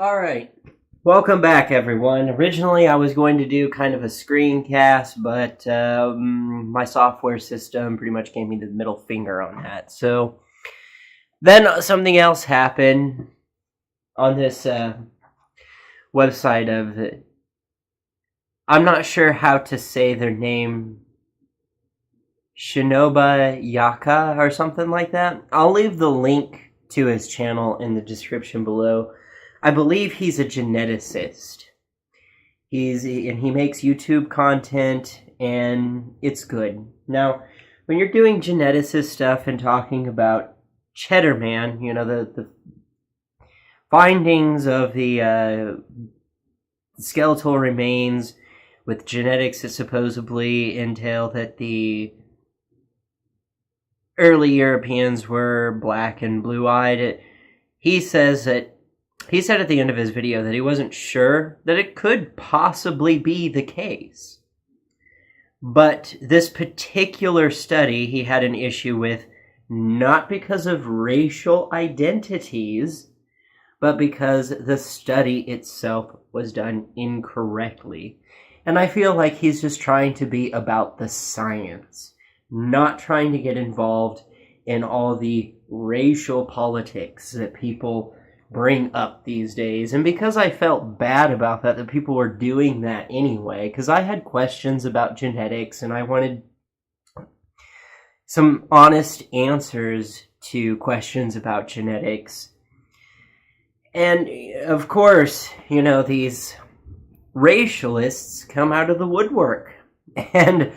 Alright, welcome back everyone. Originally I was going to do kind of a screencast, but my software system pretty much gave me the middle finger on that. So then something else happened on this website of I'm not sure how to say their name, Sinobi Yaka or something like that. I'll leave the link to his channel in the description below. I believe he's a geneticist. And he makes YouTube content, and it's good. Now, when you're doing geneticist stuff and talking about Cheddar Man, you know, the findings of the skeletal remains with genetics that supposedly entail that the early Europeans were black and blue-eyed, he said at the end of his video that he wasn't sure that it could possibly be the case. But this particular study he had an issue with, not because of racial identities, but because the study itself was done incorrectly. And I feel like he's just trying to be about the science, not trying to get involved in all the racial politics that people bring up these days. And because I felt bad about that people were doing that anyway, because I had questions about genetics and I wanted some honest answers to questions about genetics. And of course, you know, these racialists come out of the woodwork. And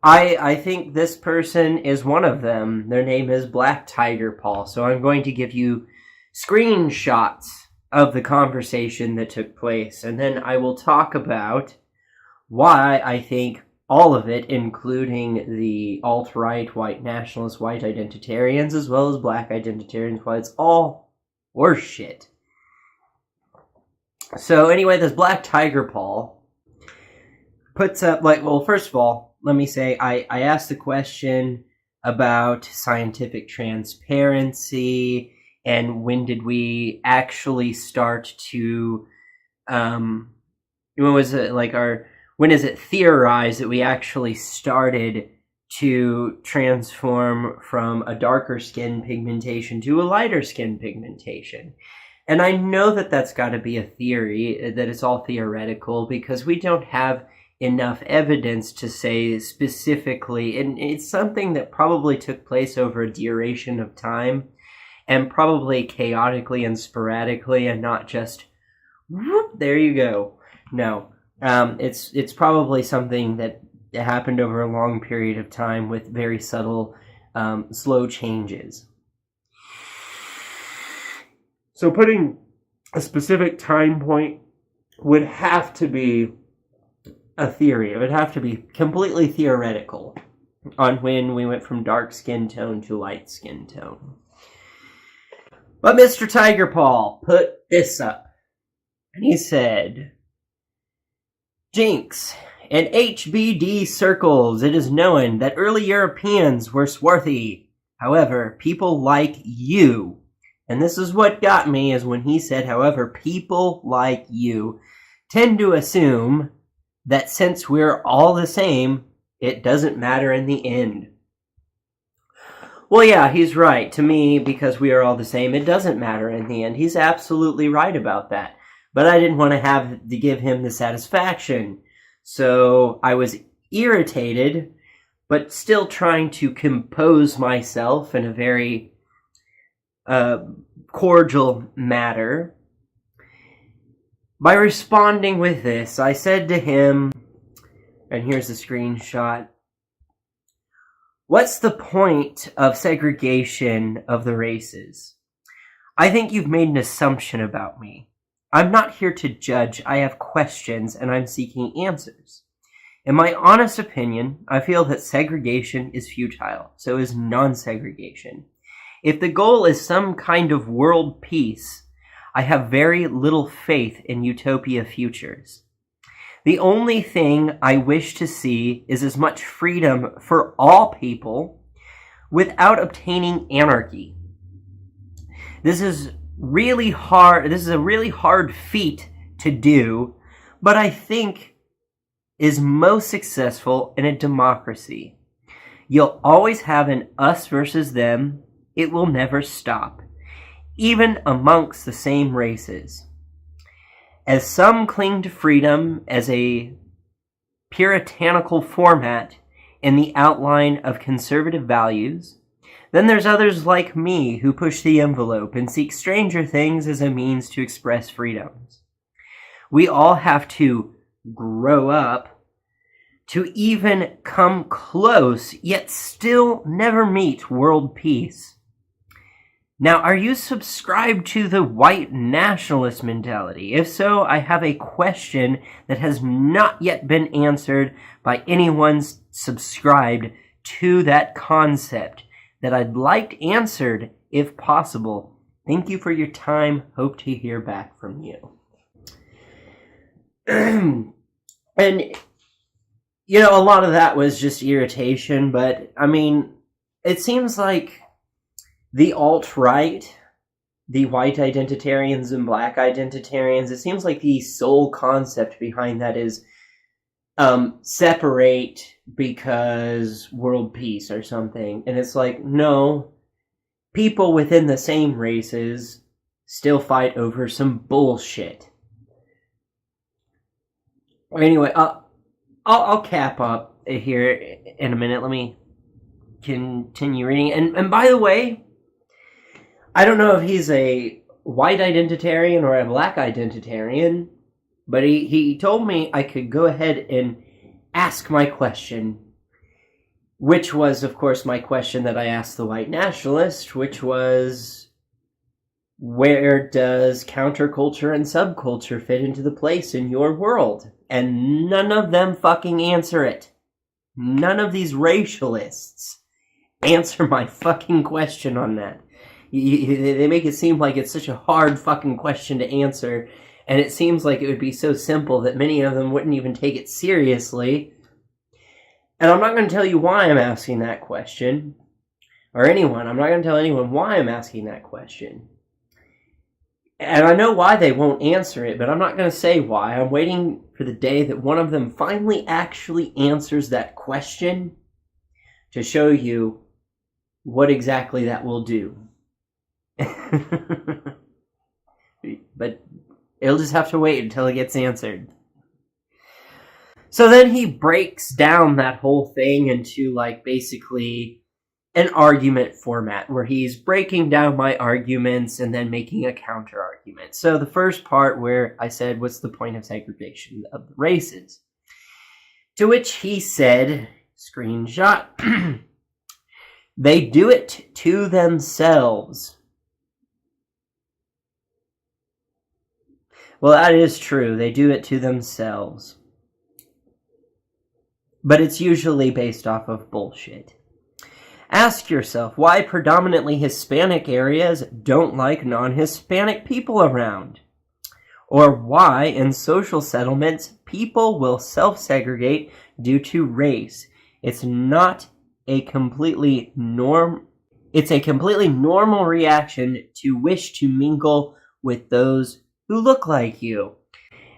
I think this person is one of them. Their name is Black Tigerpaw. So I'm going to give you screenshots of the conversation that took place, and then I will talk about why I think all of it, including the alt-right, white nationalists, white identitarians, as well as black identitarians, why it's all horseshit. So anyway, this Black Tigerpaw puts up, well, first of all, let me say, I asked the question about scientific transparency, and when did we actually start to, when is it theorized that we actually started to transform from a darker skin pigmentation to a lighter skin pigmentation? And I know that that's got to be a theory, that it's all theoretical, because we don't have enough evidence to say specifically, and it's something that probably took place over a duration of time, and probably chaotically and sporadically, and not just, whoop, there you go. No, it's probably something that happened over a long period of time with very subtle, slow changes. So putting a specific time point would have to be a theory. It would have to be completely theoretical on when we went from dark skin tone to light skin tone. But Mr. Tigerpaw put this up, and he said, Jinx, in HBD circles it is known that early Europeans were swarthy. However, people like you, and this is what got me, is when he said, however, people like you tend to assume that since we're all the same, it doesn't matter in the end. Well, yeah, he's right. To me, because we are all the same, it doesn't matter in the end. He's absolutely right about that. But I didn't want to give him the satisfaction. So I was irritated, but still trying to compose myself in a very cordial manner. By responding with this, I said to him, and here's the screenshot, what's the point of segregation of the races? I think you've made an assumption about me. I'm not here to judge. I have questions, and I'm seeking answers. In my honest opinion, I feel that segregation is futile, so is non-segregation. If the goal is some kind of world peace, I have very little faith in utopia futures. The only thing I wish to see is as much freedom for all people without obtaining anarchy. This is really hard. This is a really hard feat to do, but I think is most successful in a democracy. You'll always have an us versus them. It will never stop, even amongst the same races. As some cling to freedom as a puritanical format in the outline of conservative values, then there's others like me who push the envelope and seek stranger things as a means to express freedoms. We all have to grow up to even come close, yet still never meet world peace. Now, are you subscribed to the white nationalist mentality? If so, I have a question that has not yet been answered by anyone subscribed to that concept that I'd like answered if possible. Thank you for your time. Hope to hear back from you. And, you know, a lot of that was just irritation, but, I mean, it seems like the alt-right, the white identitarians and black identitarians, it seems like the sole concept behind that is separate because world peace or something. And it's like, no, people within the same races still fight over some bullshit. Anyway, I'll cap up here in a minute. Let me continue reading. And by the way, I don't know if he's a white identitarian or a black identitarian, but he told me I could go ahead and ask my question, which was, of course, my question that I asked the white nationalist, which was, where does counterculture and subculture fit into the place in your world? And none of them fucking answer it. None of these racialists answer my fucking question on that. They make it seem like it's such a hard fucking question to answer, and it seems like it would be so simple that many of them wouldn't even take it seriously. And I'm not going to tell you why I'm asking that question, or anyone. I'm not going to tell anyone why I'm asking that question. And I know why they won't answer it, but I'm not going to say why. I'm waiting for the day that one of them finally actually answers that question to show you what exactly that will do. But it'll just have to wait until it gets answered. So then he breaks down that whole thing into, like, basically an argument format where he's breaking down my arguments and then making a counter argument. So the first part where I said, what's the point of segregation of the races? To which he said, screenshot, they do it to themselves. Well, that is true. They do it to themselves. But it's usually based off of bullshit. Ask yourself why predominantly Hispanic areas don't like non-Hispanic people around. Or why in social settlements people will self-segregate due to race. It's a completely normal reaction to wish to mingle with those who look like you.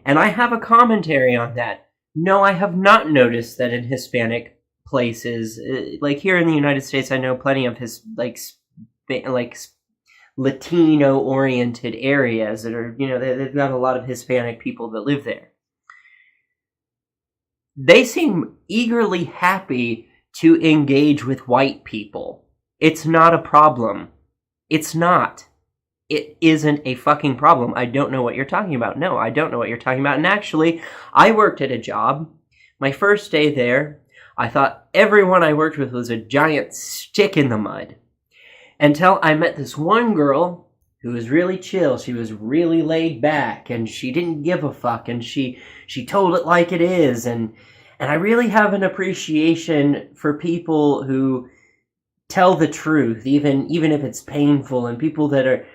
And I have a commentary on that. No, I have not noticed that in Hispanic places, like here in the United States, I know plenty of Latino-oriented areas that are, they've got a lot of Hispanic people that live there. They seem eagerly happy to engage with white people. It's not a problem. It's not. It isn't a fucking problem. I don't know what you're talking about. No, I don't know what you're talking about. And actually, I worked at a job. My first day there, I thought everyone I worked with was a giant stick in the mud. Until I met this one girl who was really chill. She was really laid back, and she didn't give a fuck, and she told it like it is. And I really have an appreciation for people who tell the truth, even if it's painful, and people that are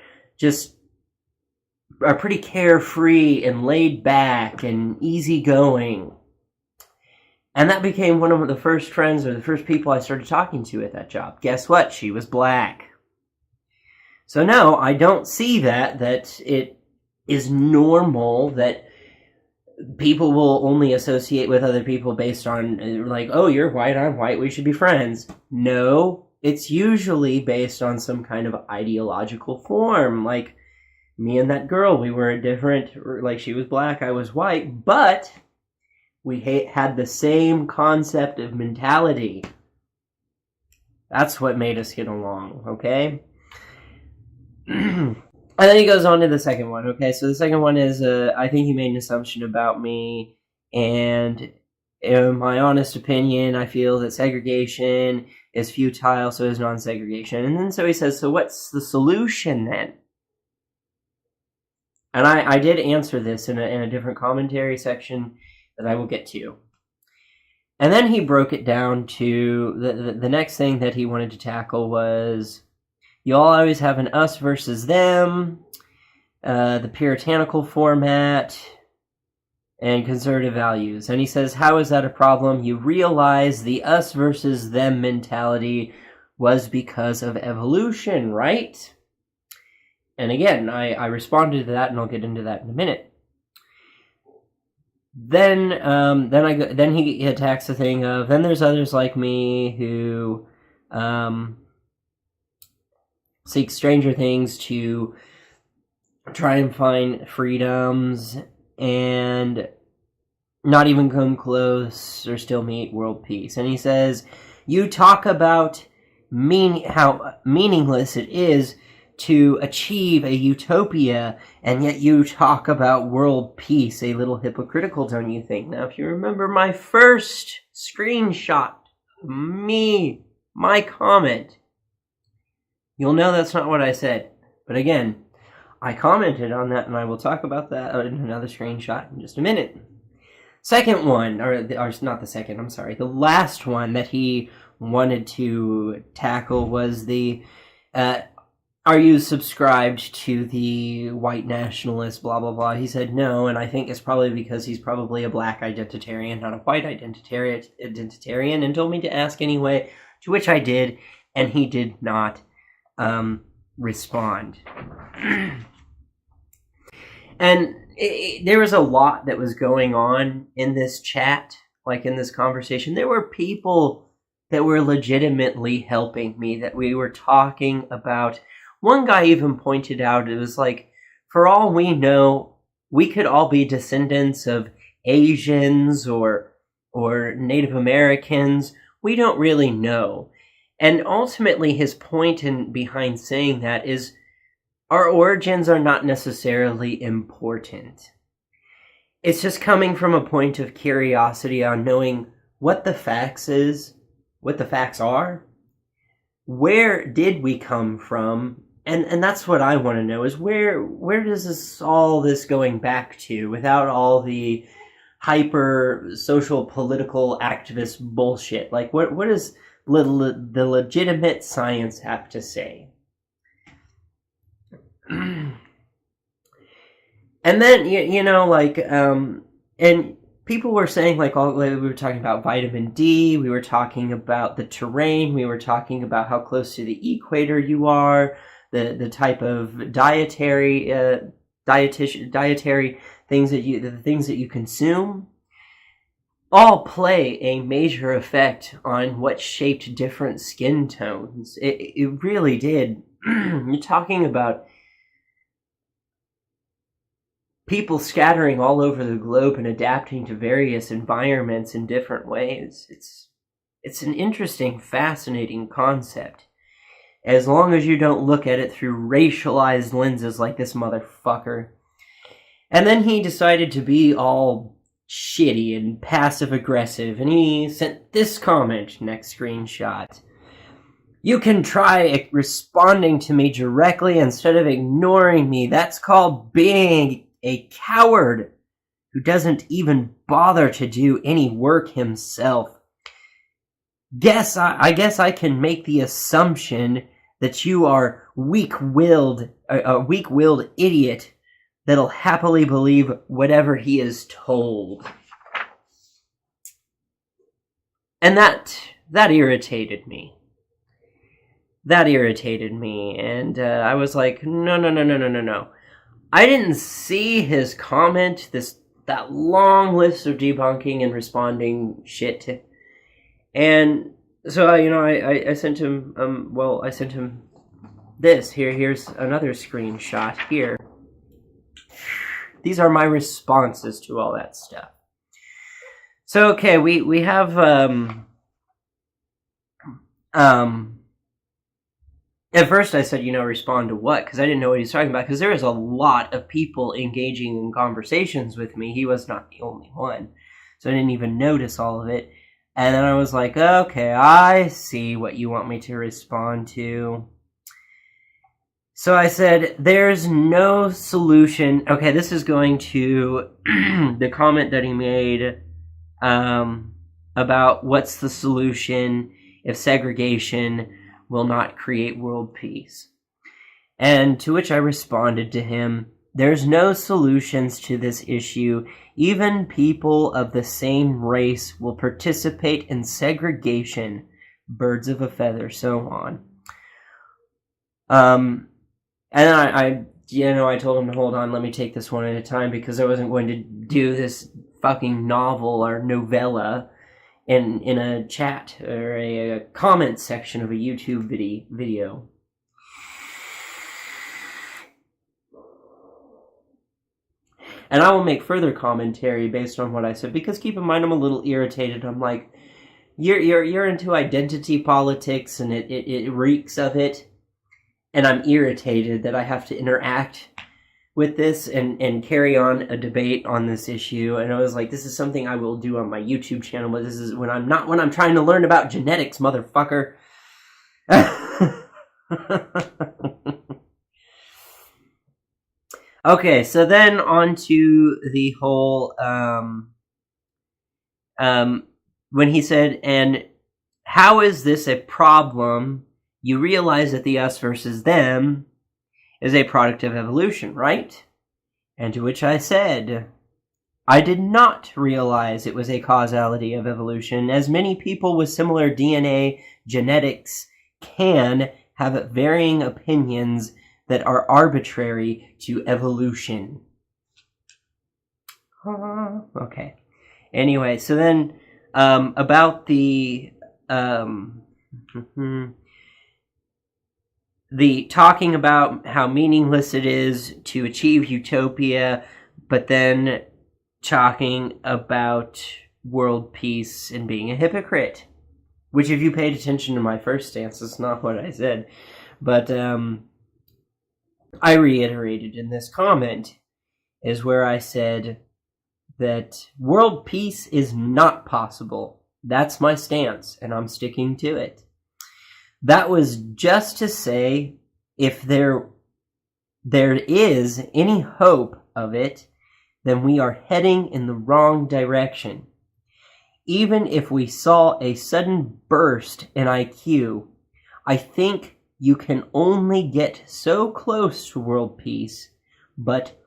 pretty carefree and laid back and easygoing. And that became one of the first friends or the first people I started talking to at that job. Guess what? She was black. So no, I don't see that it is normal that people will only associate with other people based on, like, oh, you're white, I'm white, we should be friends. No, it's usually based on some kind of ideological form. Like, me and that girl, we were different, like, she was black, I was white, but we had the same concept of mentality. That's what made us get along, okay? And then he goes on to the second one, okay? So the second one is, I think he made an assumption about me, and in my honest opinion, I feel that segregation is futile, so is non-segregation. And then so he says, so what's the solution then? And I did answer this in a different commentary section that I will get to. And then he broke it down to the next thing that he wanted to tackle was, you'll always have an us versus them, the puritanical format, and conservative values. And he says, how is that a problem? You realize the us versus them mentality was because of evolution, right? And again, I responded to that, and I'll get into that in a minute. Then he attacks the thing of, then there's others like me who seek stranger things to try and find freedoms and not even come close or still meet world peace. And he says, you talk about how meaningless it is to achieve a utopia, and yet you talk about world peace. A little hypocritical, don't you think? Now, if you remember my first screenshot, my comment, you'll know that's not what I said. But again, I commented on that, and I will talk about that in another screenshot in just a minute. Second one, or not the second, I'm sorry, the last one that he wanted to tackle was the, are you subscribed to the white nationalist, blah, blah, blah? He said no, and I think it's probably because he's probably a black identitarian, not a white identitarian, and told me to ask anyway, to which I did, and he did not respond. And there was a lot that was going on in this chat, like in this conversation. There were people that were legitimately helping me, that we were talking about. One guy even pointed out, it was like, for all we know, we could all be descendants of Asians or Native Americans. We don't really know. And ultimately, his point behind saying that is, our origins are not necessarily important. It's just coming from a point of curiosity on knowing what the facts are, where did we come from, and that's what I want to know, is where does all this going back to, without all the hyper social political activist bullshit? Like, what does the legitimate science have to say? And then, and people were saying, like, we were talking about vitamin D, we were talking about the terrain, we were talking about how close to the equator you are, the type of dietary things the things that you consume, all play a major effect on what shaped different skin tones. It really did. You're talking about people scattering all over the globe and adapting to various environments in different ways. It's an interesting, fascinating concept, as long as you don't look at it through racialized lenses like this motherfucker. And then he decided to be all shitty and passive-aggressive, and he sent this comment, next screenshot. You can try responding to me directly instead of ignoring me. That's called being a coward who doesn't even bother to do any work himself. I guess I can make the assumption that you are a weak-willed idiot that'll happily believe whatever he is told. And that irritated me. that irritated me, and I was like, no. I didn't see his comment, that long list of debunking and responding shit, and so I sent him I sent him this. Here's another screenshot here. These are my responses to all that stuff. So okay, we have at first I said, respond to what? Because I didn't know what he was talking about, because there was a lot of people engaging in conversations with me. He was not the only one. So I didn't even notice all of it. And then I was like, okay, I see what you want me to respond to. So I said, there's no solution. Okay, this is going to the comment that he made about what's the solution if segregation will not create world peace. And to which I responded to him, there's no solutions to this issue. Even people of the same race will participate in segregation, birds of a feather, so on. And I told him to hold on, let me take this one at a time, because I wasn't going to do this fucking novel or novella in a chat or a comment section of a YouTube video. And I will make further commentary based on what I said, because keep in mind I'm a little irritated. I'm like, you're into identity politics, and it reeks of it, and I'm irritated that I have to interact with this and carry on a debate on this issue. And I was like, this is something I will do on my YouTube channel, but this is when I'm trying to learn about genetics, motherfucker. Okay, so then on to the whole when he said, and how is this a problem? You realize that the us versus them is a product of evolution, right? And to which I said, I did not realize it was a causality of evolution, as many people with similar DNA genetics can have varying opinions that are arbitrary to evolution. Okay. Anyway, so then about the talking about how meaningless it is to achieve utopia, but then talking about world peace and being a hypocrite. Which, if you paid attention to my first stance, is not what I said. But I reiterated in this comment is where I said that world peace is not possible. That's my stance, and I'm sticking to it. That was just to say, if there is any hope of it, then we are heading in the wrong direction. Even if we saw a sudden burst in IQ, I think you can only get so close to world peace, but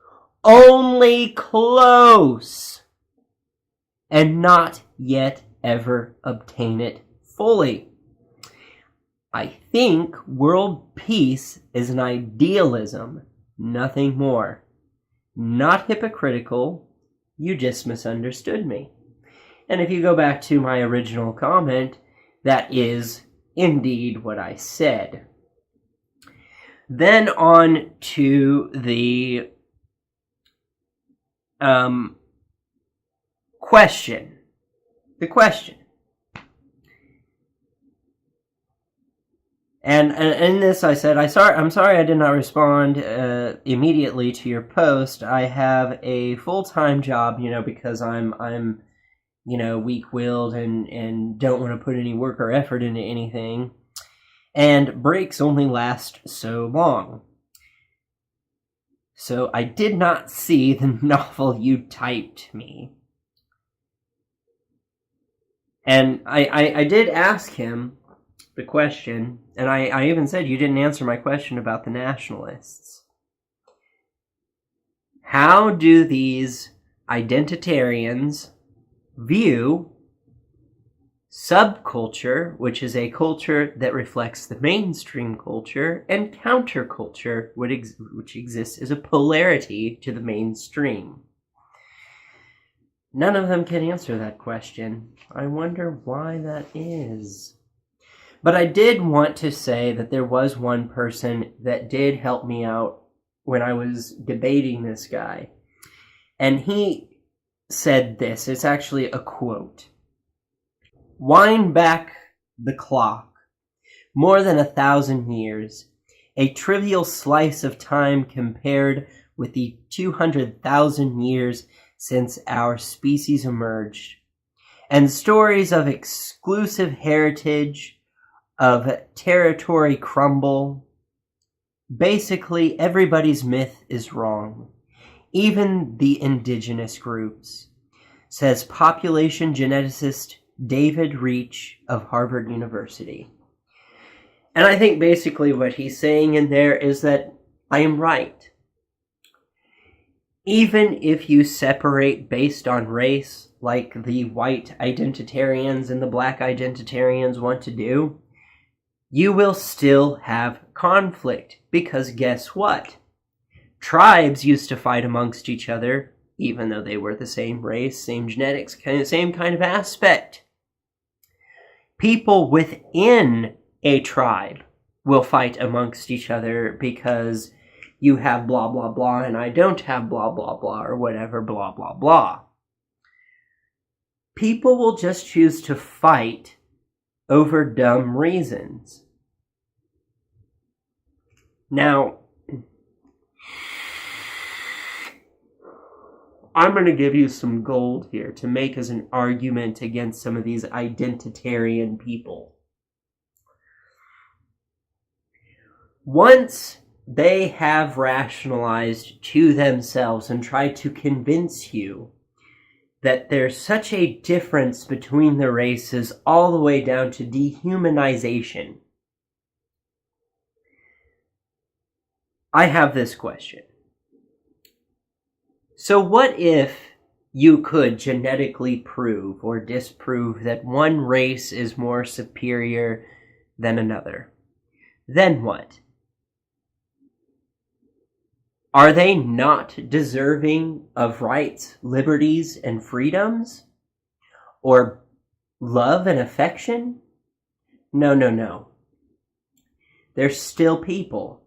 only close, and not yet ever obtain it fully. I think world peace is an idealism, nothing more. Not hypocritical, you just misunderstood me. And if you go back to my original comment, that is indeed what I said. Then on to the question. The question. And in this I said, I'm sorry I did not respond immediately to your post. I have a full-time job, because I'm weak-willed and don't want to put any work or effort into anything. And breaks only last so long. So I did not see the novel you typed me. And I did ask him the question, and I even said, you didn't answer my question about the nationalists. How do these identitarians view subculture, which is a culture that reflects the mainstream culture, and counterculture, which exists as a polarity to the mainstream. None of them can answer that question. I wonder why that is. But I did want to say that there was one person that did help me out when I was debating this guy. And he said this. It's actually a quote. "Wind back the clock more than 1,000 years, a trivial slice of time compared with the 200,000 years since our species emerged, and stories of exclusive heritage, of territory crumble. Basically, everybody's myth is wrong, even the indigenous groups," says population geneticist David Reach of Harvard University. And I think basically what he's saying in there is that I am right. Even if you separate based on race, like the white identitarians and the black identitarians want to do, you will still have conflict, because guess what? Tribes used to fight amongst each other, even though they were the same race, same genetics, same kind of aspect. People within a tribe will fight amongst each other because you have blah, blah, blah, and I don't have blah, blah, blah, or whatever, blah, blah, blah. People will just choose to fight over dumb reasons. Now, I'm going to give you some gold here to make as an argument against some of these identitarian people. Once they have rationalized to themselves and tried to convince you that there's such a difference between the races all the way down to dehumanization, I have this question. So what if you could genetically prove or disprove that one race is more superior than another? Then what? Are they not deserving of rights, liberties, and freedoms? Or love and affection? No, no, no. They're still people.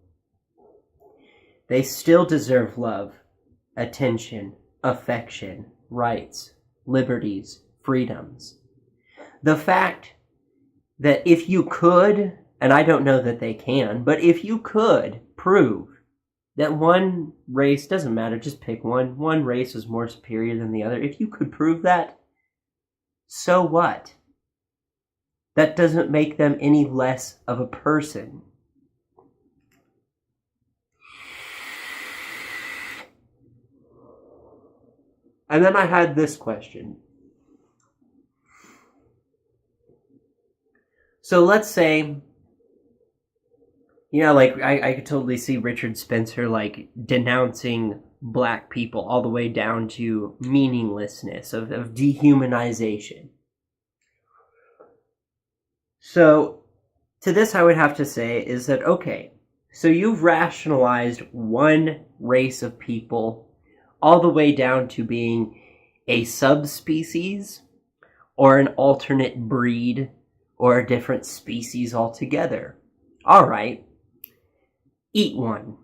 They still deserve love, attention, affection, rights, liberties, freedoms. The fact that if you could, and I don't know that they can, but if you could prove that one race, doesn't matter, just pick one race is more superior than the other, if you could prove that, so what? That doesn't make them any less of a person. And then I had this question. So let's say, like I could totally see Richard Spencer like denouncing black people all the way down to meaninglessness, of dehumanization. So to this I would have to say is that, okay, so you've rationalized one race of people all the way down to being a subspecies or an alternate breed or a different species altogether. All right. Eat one.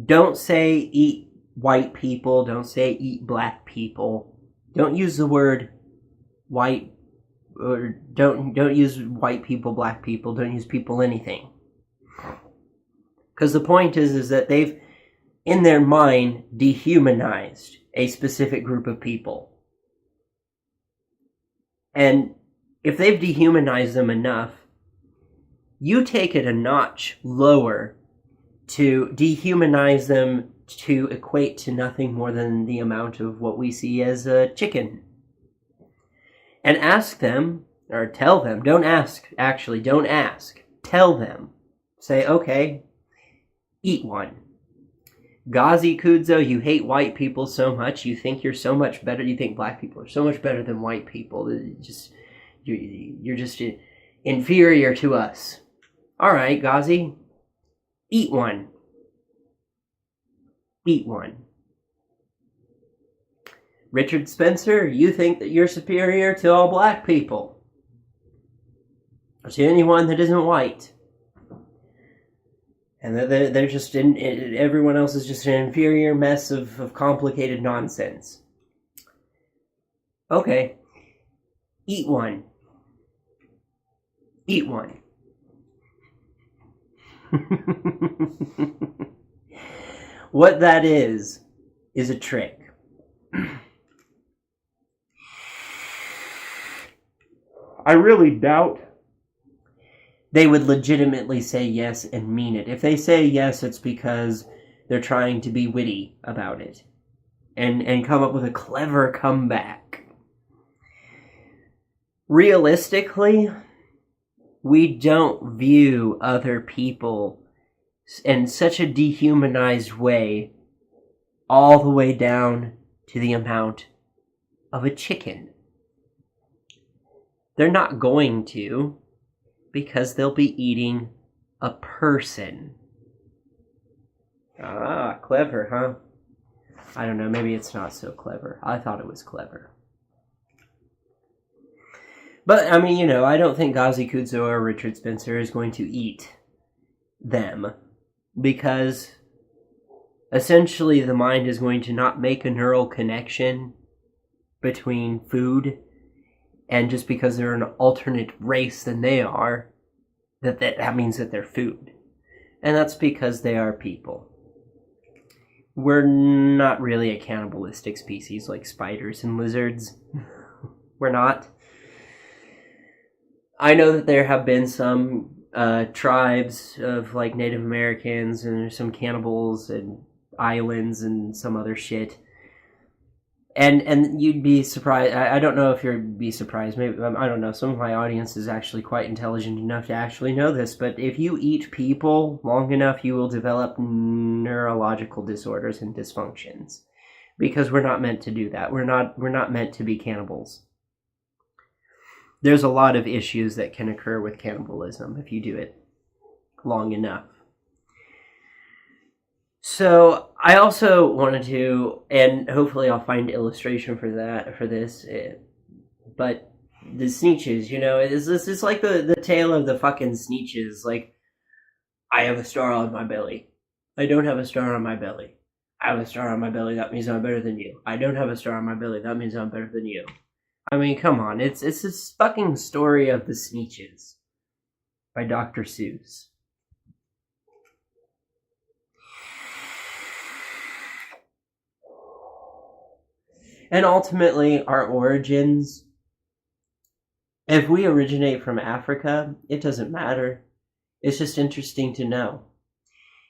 Don't say eat white people. Don't say eat black people. Don't use the word white, or don't use white people, black people. Don't use people anything. Because the point is that they've, in their mind, dehumanized a specific group of people. And if they've dehumanized them enough, you take it a notch lower to dehumanize them to equate to nothing more than the amount of what we see as a chicken. And ask them, or tell them, don't ask, tell them. Say, okay, eat one. Ghazi Kudzo, you hate white people so much. You think you're so much better. You think black people are so much better than white people. You're just inferior to us. All right, Ghazi, eat one. Eat one. Richard Spencer, you think that you're superior to all black people, or to anyone that isn't white. And they're just everyone else is just an inferior mess of complicated nonsense. Okay. Eat one. Eat one. What that is a trick. I really doubt they would legitimately say yes and mean it. If they say yes, it's because they're trying to be witty about it and come up with a clever comeback. Realistically, we don't view other people in such a dehumanized way, all the way down to the amount of a chicken. They're not going to, because they'll be eating a person. Ah, clever, huh? I don't know, maybe it's not so clever. I thought it was clever. But, I mean, I don't think Ghazi Kudzo or Richard Spencer is going to eat them, because essentially the mind is going to not make a neural connection between food, and just because they're an alternate race than they are, that means that they're food. And that's because they are people. We're not really a cannibalistic species like spiders and lizards. We're not. I know that there have been some tribes of like Native Americans, and there's some cannibals and islands and some other shit. And you'd be surprised. I don't know if you'd be surprised. Maybe, I don't know. Some of my audience is actually quite intelligent enough to actually know this. But if you eat people long enough, you will develop neurological disorders and dysfunctions, because we're not meant to do that. We're not meant to be cannibals. There's a lot of issues that can occur with cannibalism if you do it long enough. So I also wanted to, and hopefully I'll find illustration for this, but the Sneetches, it's like the tale of the fucking Sneetches. Like, I have a star on my belly. I don't have a star on my belly. I have a star on my belly, that means I'm better than you. I don't have a star on my belly, that means I'm better than you. I mean, come on, it's this fucking story of the Sneetches by Dr. Seuss. And ultimately, our origins, if we originate from Africa, it doesn't matter. It's just interesting to know.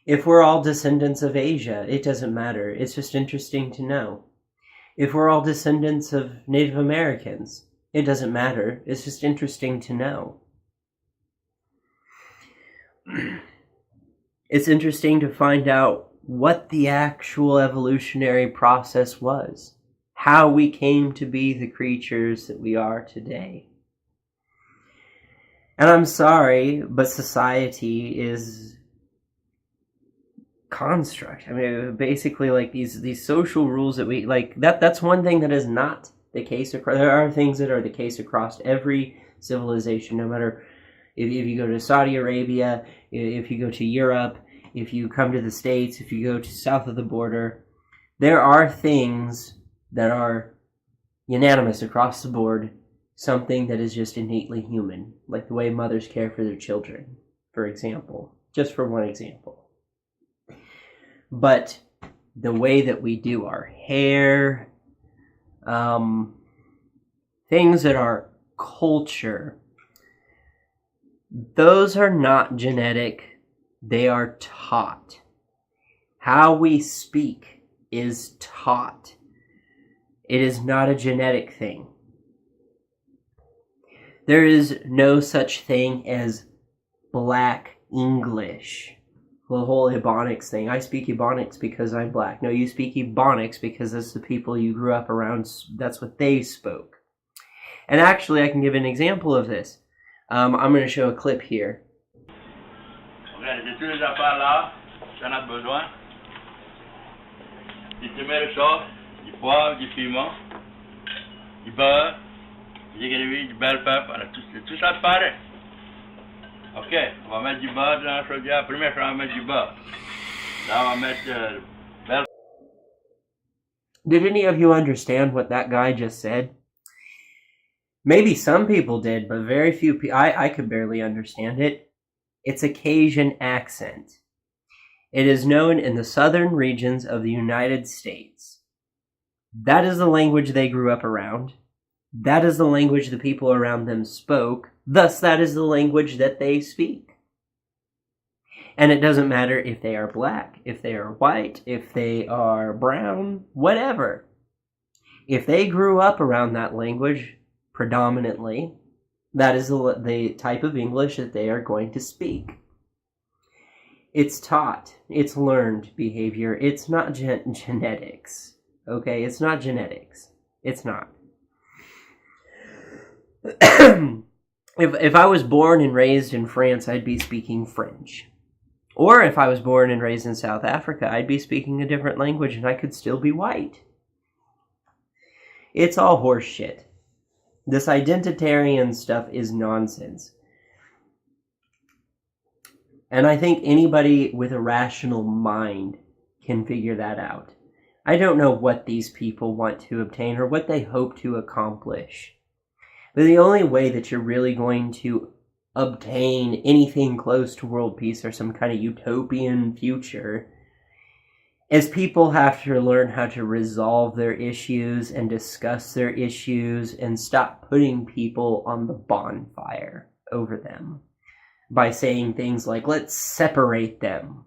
If we're all descendants of Asia, it doesn't matter. It's just interesting to know. If we're all descendants of Native Americans, it doesn't matter. It's just interesting to know. It's interesting to find out what the actual evolutionary process was. How we came to be the creatures that we are today. And I'm sorry, but society is construct. I mean, basically, like these social rules that we like. That's one thing that is not the case across. There are things that are the case across every civilization. No matter if you go to Saudi Arabia, if you go to Europe, if you come to the States, if you go to south of the border, there are things that are unanimous across the board, something that is just innately human, like the way mothers care for their children, for example, just for one example. But the way that we do our hair, things that are culture, those are not genetic, they are taught. How we speak is taught. It is not a genetic thing. There is no such thing as black English. The whole Ebonics thing. I speak Ebonics because I'm black. No, you speak Ebonics because that's the people you grew up around. That's what they spoke. And actually, I can give an example of this. I'm going to show a clip here. Regardez, tous les affaires là, tu en as besoin. Tu te mets le sauce, du poivre, du piment, du beurre, du bel pepper, tout ça pareil. Ok, on va mettre du beurre dans la chaudière. Première fois, on va mettre du beurre. Là, on va mettre bel. Did any of you understand what that guy just said? Maybe some people did, but very few people. I could barely understand it. It's a Cajun accent. It is known in the southern regions of the United States. That is the language they grew up around. That is the language the people around them spoke. Thus, that is the language that they speak. And it doesn't matter if they are black, if they are white, if they are brown, whatever. If they grew up around that language predominantly, that is the type of English that they are going to speak. It's taught. It's learned behavior. It's not genetics. Okay? It's not genetics. It's not. If I was born and raised in France, I'd be speaking French. Or if I was born and raised in South Africa, I'd be speaking a different language and I could still be white. It's all horse shit. This identitarian stuff is nonsense. And I think anybody with a rational mind can figure that out. I don't know what these people want to obtain or what they hope to accomplish. But the only way that you're really going to obtain anything close to world peace or some kind of utopian future is people have to learn how to resolve their issues and discuss their issues and stop putting people on the bonfire over them by saying things like, let's separate them.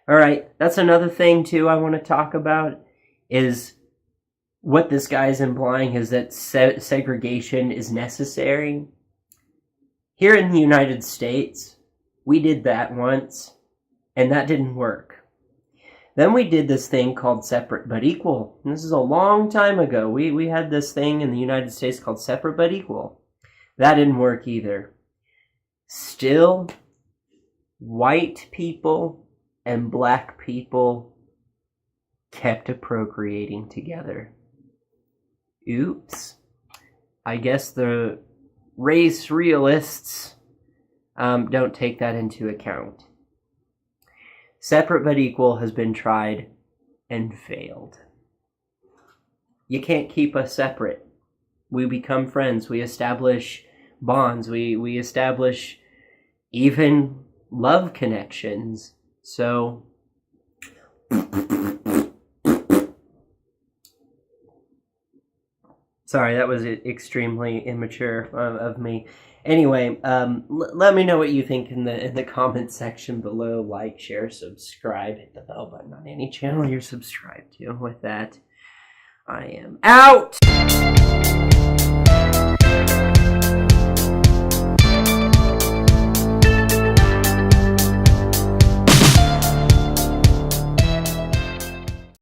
All right, that's another thing too I want to talk about is what this guy is implying is that segregation is necessary. Here in the United States, we did that once, and that didn't work. Then we did this thing called separate but equal. And this is a long time ago. We had this thing in the United States called separate but equal. That didn't work either. Still, white people and black people kept procreating together. Oops. I guess the race realists don't take that into account. Separate but equal has been tried and failed. You can't keep us separate. We become friends. We establish bonds. We establish even love connections. So sorry, that was extremely immature of me. Anyway, let me know what you think in the comment section below. Like, share, subscribe, hit the bell button on any channel you're subscribed to. With that, I am out!